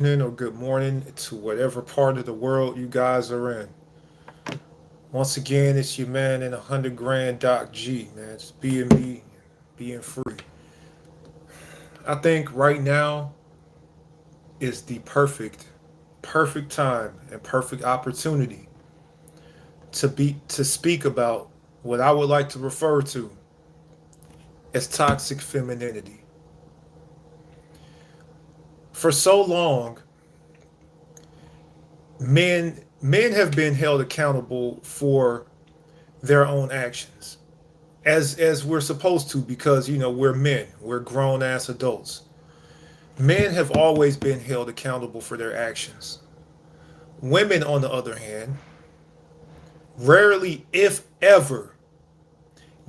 Or good morning to whatever part of the world you guys are in. Once again, it's your man in 100 grand Doc G, man. Just being me, being free. I think right now is the perfect time and perfect opportunity to speak about what I would like to refer to as toxic femininity. For so long, men have been held accountable for their own actions as we're supposed to because we're men, we're grown ass adults. Men have always been held accountable for their actions. Women, on the other hand, rarely, if ever,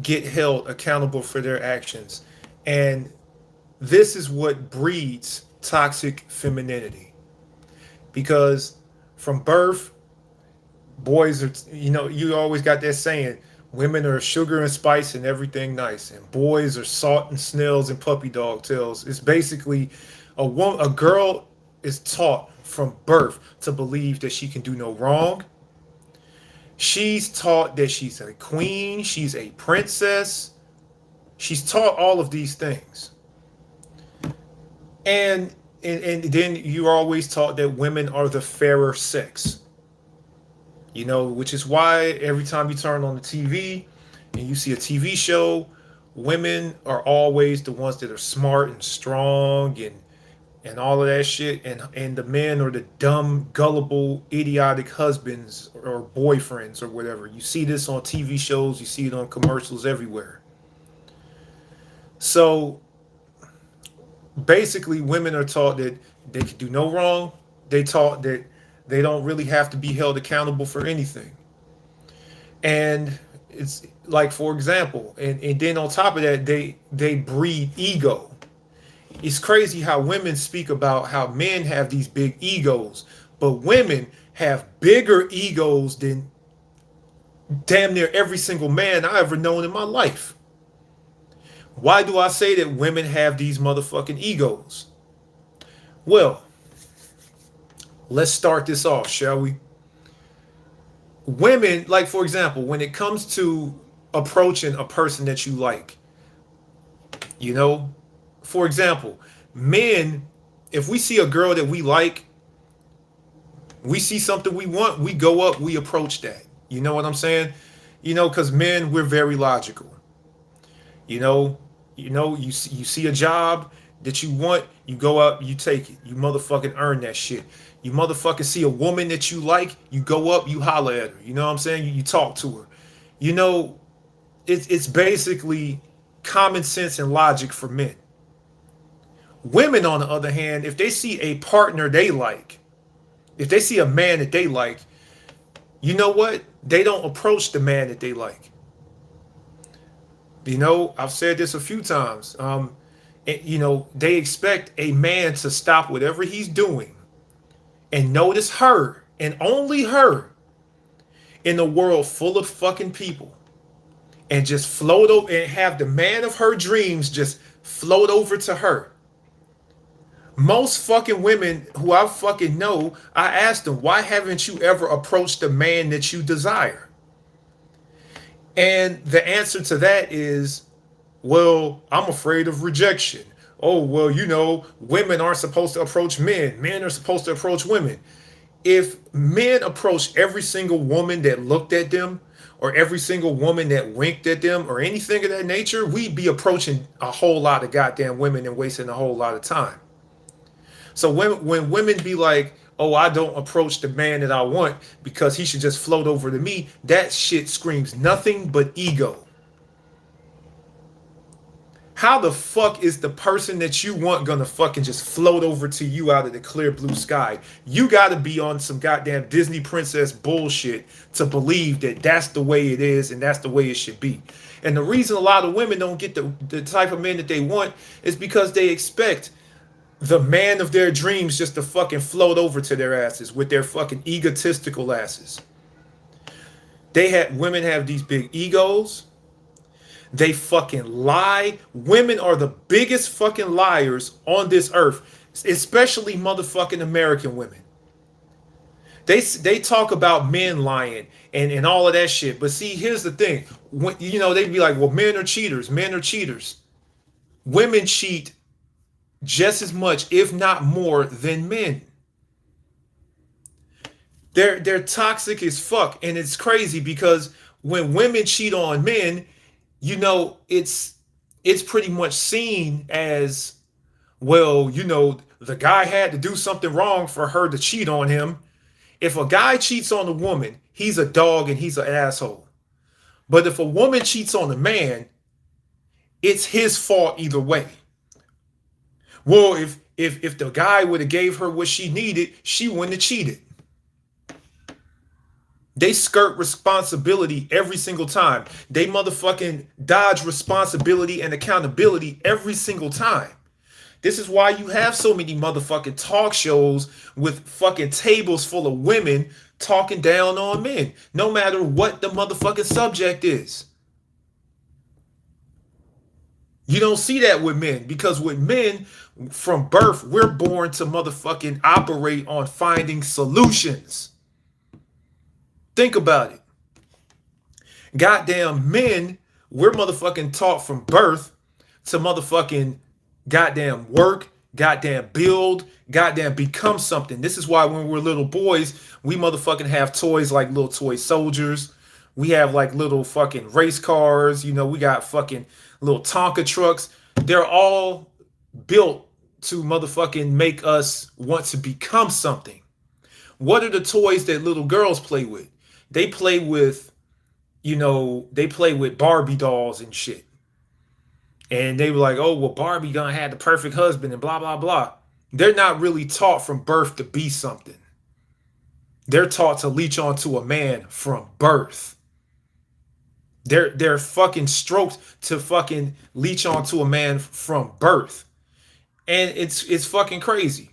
get held accountable for their actions. And this is what breeds toxic femininity. Because from birth, boys are, you always got that saying, women are sugar and spice and everything nice, and boys are salt and snails and puppy dog tails. It's basically a girl is taught from birth to believe that she can do no wrong. She's taught that she's a queen, she's a princess. She's taught all of these things. And then you're always taught that women are the fairer sex. Which is why every time you turn on the TV and you see a TV show, women are always the ones that are smart and strong and all of that shit, and the men are the dumb, gullible, idiotic husbands or boyfriends or whatever. You see this on TV shows, you see it on commercials everywhere. So basically, women are taught that they can do no wrong. They taught that they don't really have to be held accountable for anything. And it's like, for example, and then on top of that, they breed ego. It's crazy how women speak about how men have these big egos, but women have bigger egos than damn near every single man I ever known in my life. Why do I say that women have these motherfucking egos? Well, let's start this off, shall we? Women, like, for example, when it comes to approaching a person that you like, you know, for example, men, if we see a girl that we like, we see something we want, we go up, we approach that. You know what I'm saying? Because men, we're very logical. You see a job that you want, you go up, you take it. You motherfucking earn that shit. You motherfucking see a woman that you like, you go up, you holler at her. You know what I'm saying? You talk to her. You know, it's basically common sense and logic for men. Women, on the other hand, if they see a partner they like, if they see a man that they like, you know what? They don't approach the man that they like. I've said this a few times. They expect a man to stop whatever he's doing and notice her and only her in a world full of fucking people and just float over and have the man of her dreams just float over to her. Most fucking women who I fucking know, I ask them, why haven't you ever approached the man that you desire? And the answer to that is, well, I'm afraid of rejection. Oh, well, women aren't supposed to approach men. Men are supposed to approach women. If men approached every single woman that looked at them or every single woman that winked at them or anything of that nature, we'd be approaching a whole lot of goddamn women and wasting a whole lot of time. So when women be like, oh, I don't approach the man that I want because he should just float over to me, that shit screams nothing but ego. How the fuck is the person that you want gonna fucking just float over to you out of the clear blue sky? You gotta be on some goddamn Disney princess bullshit to believe that that's the way it is and that's the way it should be. And the reason a lot of women don't get the type of men that they want is because they expect the man of their dreams just to fucking float over to their asses with their fucking egotistical asses. Women have these big egos. They fucking lie. Women are the biggest fucking liars on this earth. especially motherfucking American women. They talk about men lying and all of that shit. But see, here's the thing. When, they'd be like, well, men are cheaters. Men are cheaters. Women cheat just as much, if not more, than men. They're toxic as fuck. And it's crazy because when women cheat on men, it's pretty much seen as, well, the guy had to do something wrong for her to cheat on him. If a guy cheats on a woman, he's a dog and he's an asshole. But if a woman cheats on a man, it's his fault either way. Well, if the guy would have gave her what she needed, she wouldn't have cheated. They skirt responsibility every single time. They motherfucking dodge responsibility and accountability every single time. This is why you have so many motherfucking talk shows with fucking tables full of women talking down on men, no matter what the motherfucking subject is. You don't see that with men, because with men, from birth, we're born to motherfucking operate on finding solutions. Think about it. Goddamn men, we're motherfucking taught from birth to motherfucking goddamn work, goddamn build, goddamn become something. This is why when we're little boys, we motherfucking have toys like little toy soldiers. We have like little fucking race cars. We got fucking little Tonka trucks. They're all built to motherfucking make us want to become something. What are the toys that little girls play with? They play with, they play with Barbie dolls and shit. And they were like, oh, well, Barbie gonna have the perfect husband and blah, blah, blah. They're not really taught from birth to be something. They're taught to leech onto a man from birth. They're fucking stroked to fucking leech onto a man from birth. And it's fucking crazy.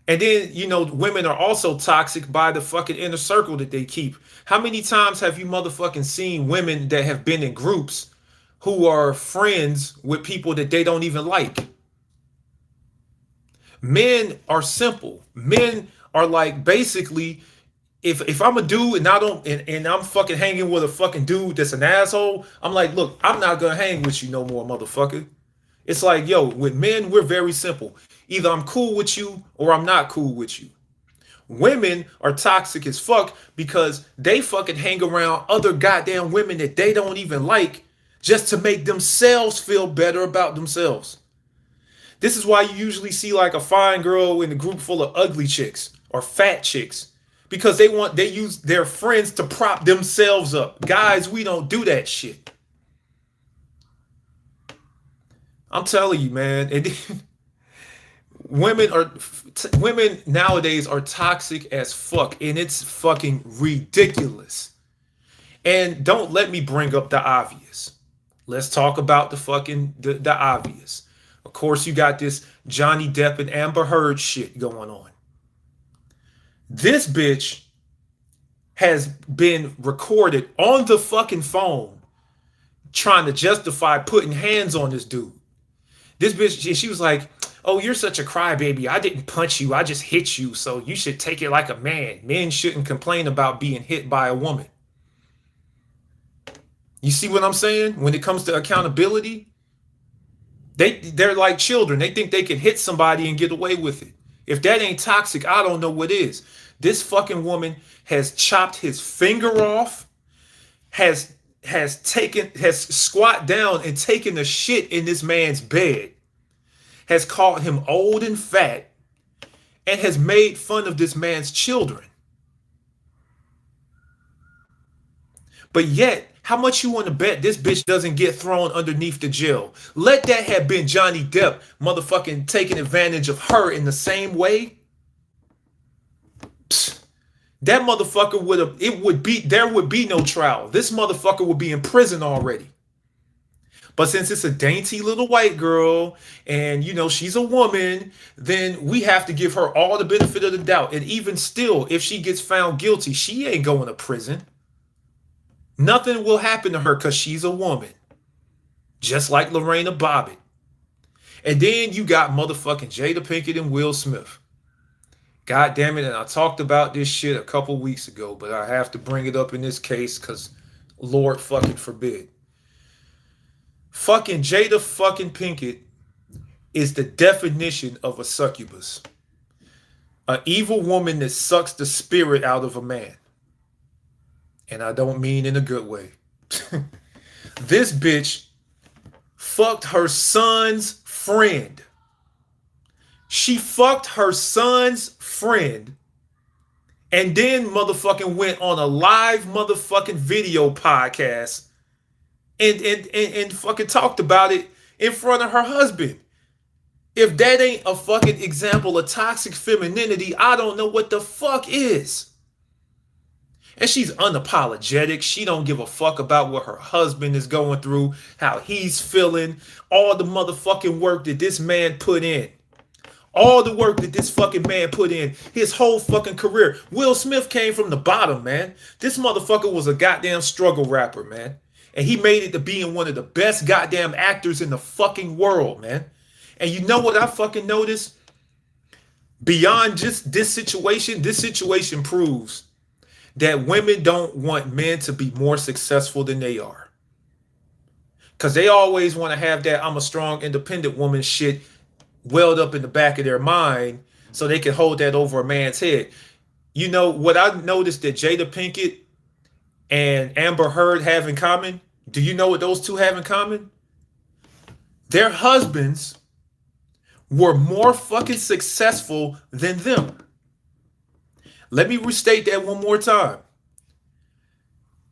And then, women are also toxic by the fucking inner circle that they keep. How many times have you motherfucking seen women that have been in groups who are friends with people that they don't even like? Men are simple. Men are like, basically, if I'm a dude and I don't and I'm fucking hanging with a fucking dude that's an asshole, I'm like, look, I'm not gonna hang with you no more, motherfucker. It's like, yo, with men, we're very simple. Either I'm cool with you or I'm not cool with you. Women are toxic as fuck because they fucking hang around other goddamn women that they don't even like just to make themselves feel better about themselves. This is why you usually see like a fine girl in a group full of ugly chicks or fat chicks, because they use their friends to prop themselves up. Guys, we don't do that shit. I'm telling you, man. Women nowadays are toxic as fuck, and it's fucking ridiculous. And don't let me bring up the obvious. Let's talk about the obvious. Of course, you got this Johnny Depp and Amber Heard shit going on. This bitch has been recorded on the fucking phone trying to justify putting hands on this dude. This bitch, she was like, oh, you're such a crybaby. I didn't punch you. I just hit you. So you should take it like a man. Men shouldn't complain about being hit by a woman. You see what I'm saying? When it comes to accountability, they're like children. They think they can hit somebody and get away with it. If that ain't toxic, I don't know what is. This fucking woman has chopped his finger off, has squat down and taken the shit in this man's bed, has called him old and fat, and has made fun of this man's children. But yet, how much you want to bet this bitch doesn't get thrown underneath the jail? Let that have been Johnny Depp motherfucking taking advantage of her in the same way. Psst. That motherfucker there would be no trial. This motherfucker would be in prison already. But since it's a dainty little white girl and, she's a woman, then we have to give her all the benefit of the doubt. And even still, if she gets found guilty, she ain't going to prison. Nothing will happen to her because she's a woman. Just like Lorena Bobbitt. And then you got motherfucking Jada Pinkett and Will Smith. God damn it, and I talked about this shit a couple weeks ago, but I have to bring it up in this case because Lord fucking forbid. Fucking Jada fucking Pinkett is the definition of a succubus. An evil woman that sucks the spirit out of a man. And I don't mean in a good way. This bitch fucked her son's friend. She fucked her son's friend and then motherfucking went on a live motherfucking video podcast and fucking talked about it in front of her husband. If that ain't a fucking example of toxic femininity, I don't know what the fuck is. And she's unapologetic. She don't give a fuck about what her husband is going through, how he's feeling, all the motherfucking work that this man put in. All the work that this fucking man put in, his whole fucking career. Will Smith came from the bottom, man. This motherfucker was a goddamn struggle rapper, man. And he made it to being one of the best goddamn actors in the fucking world, man. And you know what I fucking noticed? Beyond just this situation proves that women don't want men to be more successful than they are. Because they always want to have that I'm a strong, independent woman shit welled up in the back of their mind so they can hold that over a man's head. You know what I noticed that Jada Pinkett and Amber Heard have in common? Do you know what those two have in common? Their husbands were more fucking successful than them. Let me restate that one more time.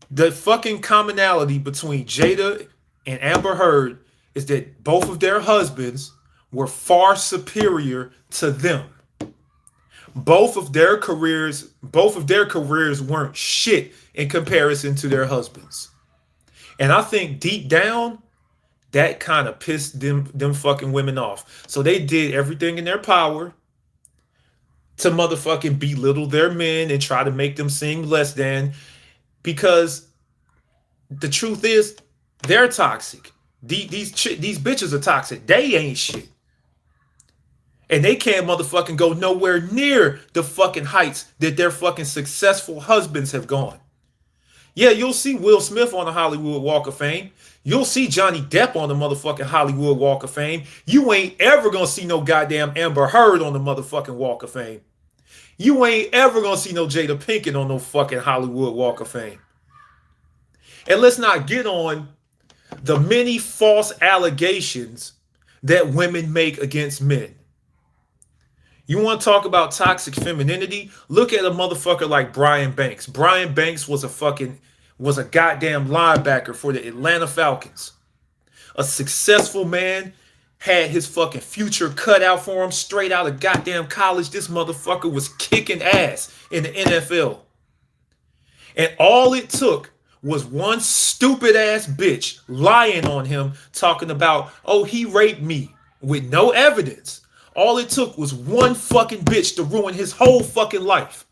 The fucking commonality between Jada and Amber Heard is that both of their husbands were far superior to them. Both of their careers weren't shit in comparison to their husbands. And I think deep down, that kind of pissed them fucking women off. So they did everything in their power to motherfucking belittle their men and try to make them seem less than, because the truth is they're toxic. These bitches are toxic. They ain't shit. And they can't motherfucking go nowhere near the fucking heights that their fucking successful husbands have gone. Yeah, you'll see Will Smith on the Hollywood Walk of Fame. You'll see Johnny Depp on the motherfucking Hollywood Walk of Fame. You ain't ever gonna see no goddamn Amber Heard on the motherfucking Walk of Fame. You ain't ever gonna see no Jada Pinkett on no fucking Hollywood Walk of Fame. And let's not get on the many false allegations that women make against men. You want to talk about toxic femininity? Look at a motherfucker like Brian Banks. Brian Banks was a goddamn linebacker for the Atlanta Falcons. A successful man, had his fucking future cut out for him straight out of goddamn college. This motherfucker was kicking ass in the NFL. And all it took was one stupid ass bitch lying on him, talking about, oh, he raped me, with no evidence. All it took was one fucking bitch to ruin his whole fucking life.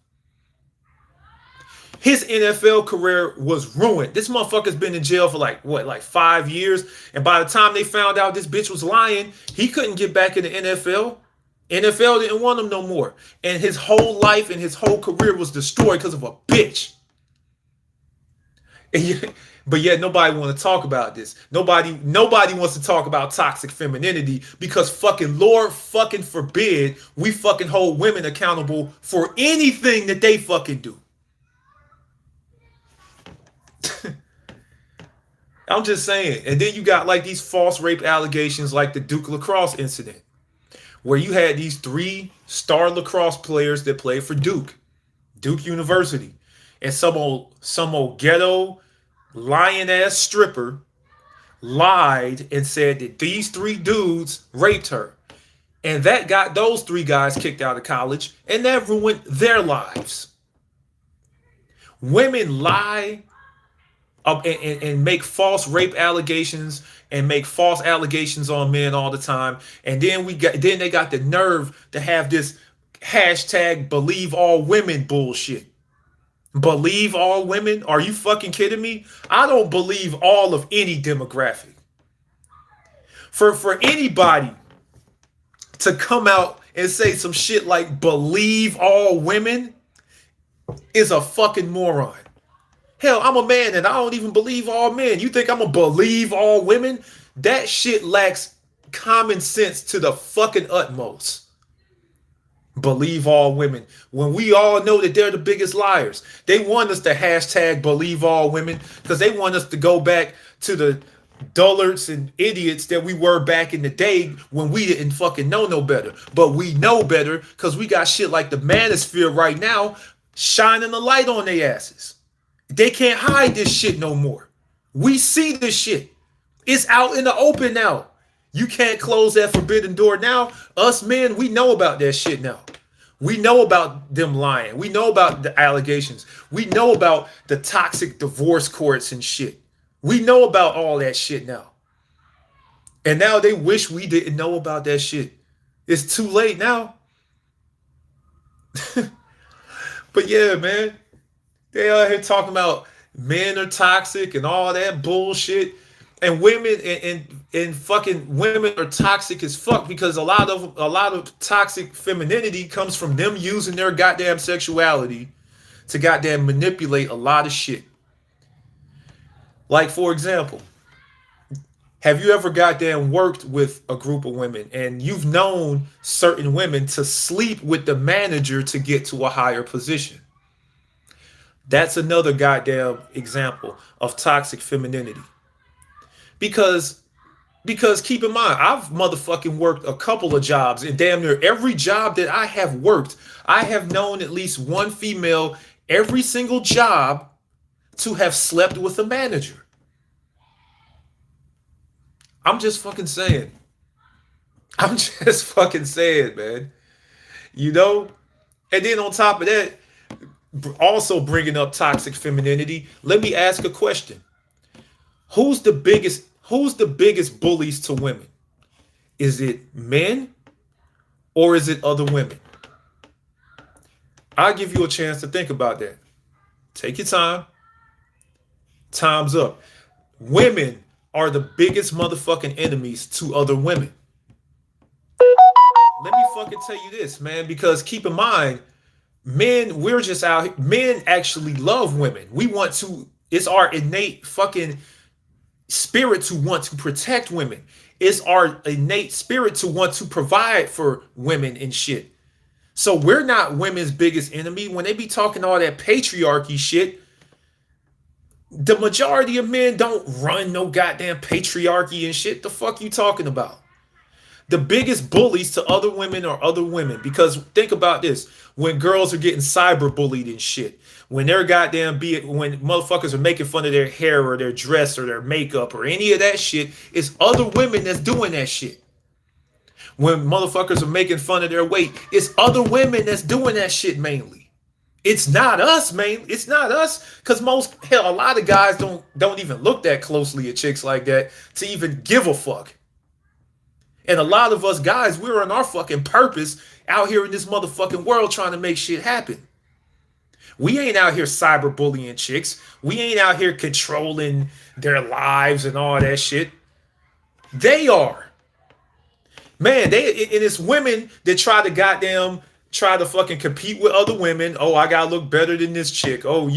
His NFL career was ruined. This motherfucker's been in jail for like 5 years. And by the time they found out this bitch was lying, he couldn't get back in the NFL. NFL didn't want him no more. And his whole life and his whole career was destroyed because of a bitch. But yet nobody want to talk about this. Nobody wants to talk about toxic femininity because fucking Lord fucking forbid we fucking hold women accountable for anything that they fucking do. I'm just saying. And then you got like these false rape allegations like the Duke lacrosse incident, where you had these 3 star lacrosse players that played for Duke University, and some old ghetto lying ass stripper lied and said that these 3 dudes raped her. And that got those 3 guys kicked out of college, and that ruined their lives. Women lie and make false rape allegations and make false allegations on men all the time. And then they got the nerve to have this hashtag believe all women bullshit. Believe all women? Are you fucking kidding me? I don't believe all of any demographic. For anybody to come out and say some shit like believe all women is a fucking moron. Hell, I'm a man and I don't even believe all men. You think I'm gonna believe all women? That shit lacks common sense to the fucking utmost. Believe all women. When we all know that they're the biggest liars. They want us to hashtag believe all women because they want us to go back to the dullards and idiots that we were back in the day when we didn't fucking know no better. But we know better because we got shit like the manosphere right now shining the light on their asses. They can't hide this shit no more. We see this shit. It's out in the open now. You can't close that forbidden door now. Us men, we know about that shit now. We know about them lying. We know about the allegations. We know about the toxic divorce courts and shit. We know about all that shit now. And now they wish we didn't know about that shit. It's too late now. But yeah, man. They out here talking about men are toxic and all that bullshit. And women and fucking women are toxic as fuck because a lot of toxic femininity comes from them using their goddamn sexuality to goddamn manipulate a lot of shit. Like for example, have you ever goddamn worked with a group of women and you've known certain women to sleep with the manager to get to a higher position? That's another goddamn example of toxic femininity. Because because keep in mind, I've motherfucking worked a couple of jobs, and damn near every job that I have worked, I have known at least one female every single job to have slept with a manager. I'm just fucking saying. I'm just fucking saying, man. You know? And then on top of that, also bringing up toxic femininity, let me ask a question. Who's the biggest bullies to women? Is it men or is it other women? I'll give you a chance to think about that. Take your time. Time's up. Women are the biggest motherfucking enemies to other women. Let me fucking tell you this, man, because keep in mind, men, we're just out. Men actually love women. We want to, it's our innate fucking spirit to want to protect women. It's our innate spirit to want to provide for women and shit. So we're not women's biggest enemy. When they be talking all that patriarchy shit, the majority of men don't run no goddamn patriarchy and shit. The fuck you talking about? The biggest bullies to other women are other women. Because think about this. When girls are getting cyber bullied and shit, when they're goddamn when motherfuckers are making fun of their hair or their dress or their makeup or any of that shit, it's other women that's doing that shit. When motherfuckers are making fun of their weight, it's other women that's doing that shit mainly. It's not us, man. It's not us, because a lot of guys don't even look that closely at chicks like that to even give a fuck. And a lot of us guys, we're on our fucking purpose out here in this motherfucking world trying to make shit happen. We ain't out here cyberbullying chicks. We ain't out here controlling their lives and all that shit. They are. Man, and it's women that try to fucking compete with other women. Oh, I gotta look better than this chick. Oh,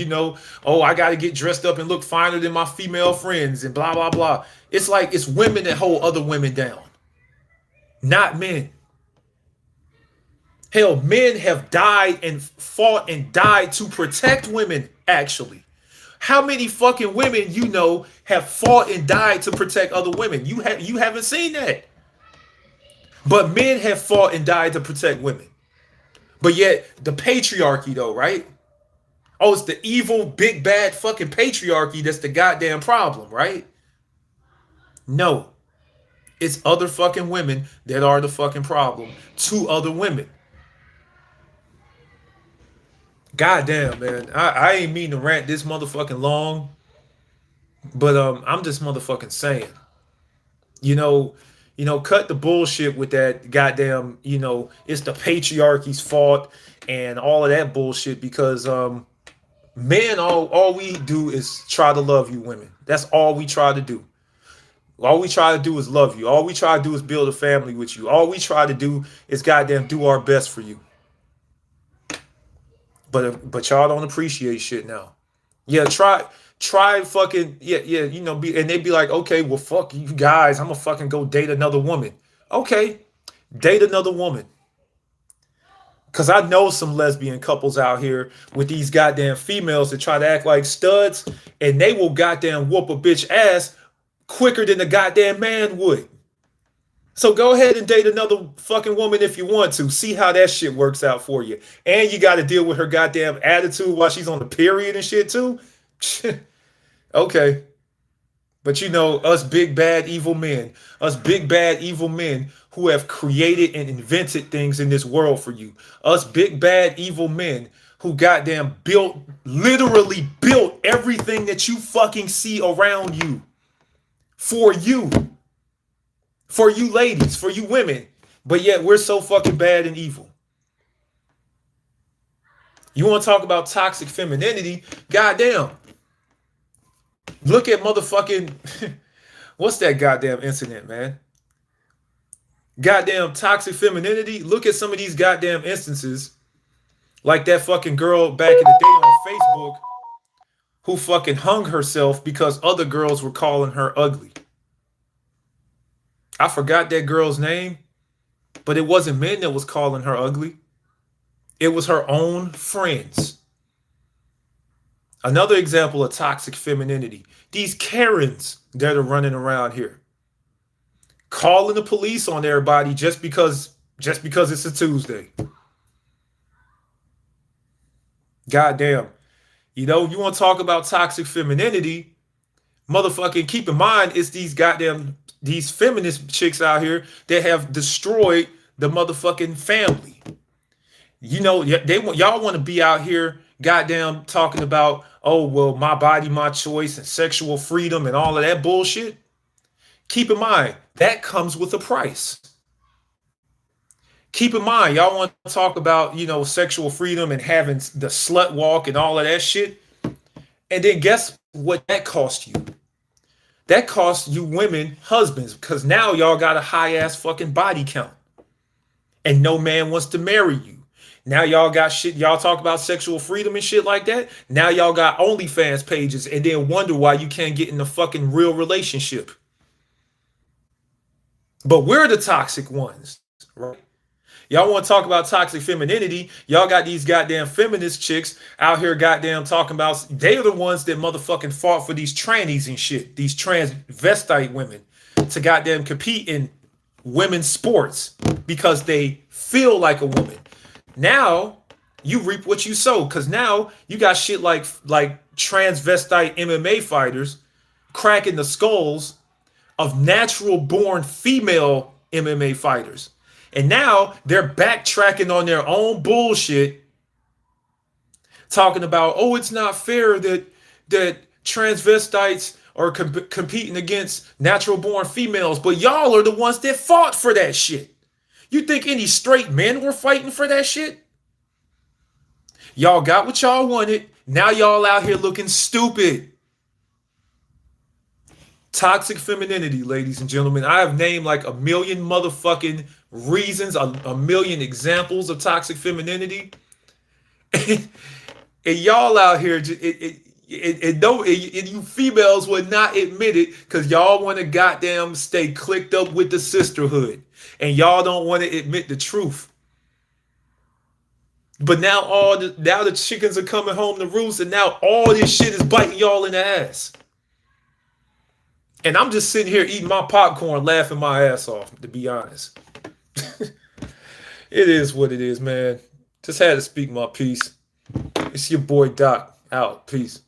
I gotta get dressed up and look finer than my female friends and blah, blah, blah. It's like it's women that hold other women down, not men. Hell, men have died and fought and died to protect women, actually. How many fucking women have fought and died to protect other women? You haven't seen that. But men have fought and died to protect women. But yet, the patriarchy though, right? Oh, it's the evil, big, bad fucking patriarchy that's the goddamn problem, right? No. It's other fucking women that are the fucking problem to other women. Goddamn, man. I ain't mean to rant this motherfucking long. But I'm just motherfucking saying. Cut the bullshit with that goddamn, it's the patriarchy's fault and all of that bullshit because men, all we do is try to love you women. That's all we try to do. All we try to do is love you. All we try to do is build a family with you. All we try to do is goddamn do our best for you. But y'all don't appreciate shit now. Yeah, try fucking yeah, and they be like, okay, well fuck you guys, I'm gonna fucking go date another woman. Okay, date another woman. Cause I know some lesbian couples out here with these goddamn females that try to act like studs, and they will goddamn whoop a bitch ass quicker than the goddamn man would. So go ahead and date another fucking woman if you want to. See how that shit works out for you. And you got to deal with her goddamn attitude while she's on the period and shit too. Okay. But you know, us big bad evil men, us big bad evil men who have created and invented things in this world for you. Us big bad evil men who goddamn built, literally built everything that you fucking see around you for you. For you ladies, for you women. But yet we're so fucking bad and evil. You want to talk about toxic femininity? Goddamn. Look at motherfucking what's that goddamn incident, man? Goddamn toxic femininity. Look at some of these goddamn instances, like that fucking girl back in the day on Facebook who fucking hung herself because other girls were calling her ugly. I forgot that girl's name, but it wasn't men that was calling her ugly. It was her own friends. Another example of toxic femininity. These Karens that are running around here, calling the police on everybody just because it's a Tuesday. Goddamn. You know, you want to talk about toxic femininity, motherfucking keep in mind it's these feminist chicks out here that have destroyed the motherfucking family. You know, y'all want to be out here goddamn talking about, oh, well, my body, my choice, and sexual freedom and all of that bullshit. Keep in mind, that comes with a price. Keep in mind, y'all want to talk about, you know, sexual freedom and having the slut walk and all of that shit. And then guess what that cost you? That costs you women husbands, because now y'all got a high ass fucking body count. And no man wants to marry you. Now y'all got shit, y'all talk about sexual freedom and shit like that. Now y'all got OnlyFans pages and then wonder why you can't get in a fucking real relationship. But we're the toxic ones, right? Y'all want to talk about toxic femininity. Y'all got these goddamn feminist chicks out here goddamn talking about, they are the ones that motherfucking fought for these trannies and shit, these transvestite women to goddamn compete in women's sports because they feel like a woman. Now you reap what you sow, because now you got shit like transvestite MMA fighters cracking the skulls of natural born female MMA fighters. And now they're backtracking on their own bullshit, talking about, oh, it's not fair that transvestites are competing against natural born females, but y'all are the ones that fought for that shit. You think any straight men were fighting for that shit? Y'all got what y'all wanted. Now y'all out here looking stupid. Toxic femininity, ladies and gentlemen. I have named like a million motherfucking reasons, a million examples of toxic femininity. And y'all out here, you females would not admit it because y'all want to goddamn stay clicked up with the sisterhood. And y'all don't want to admit the truth. But now now the chickens are coming home to roost, and now all this shit is biting y'all in the ass. And I'm just sitting here eating my popcorn, laughing my ass off, to be honest. It is what it is, man. Just had to speak my piece. It's your boy Doc, out. Peace.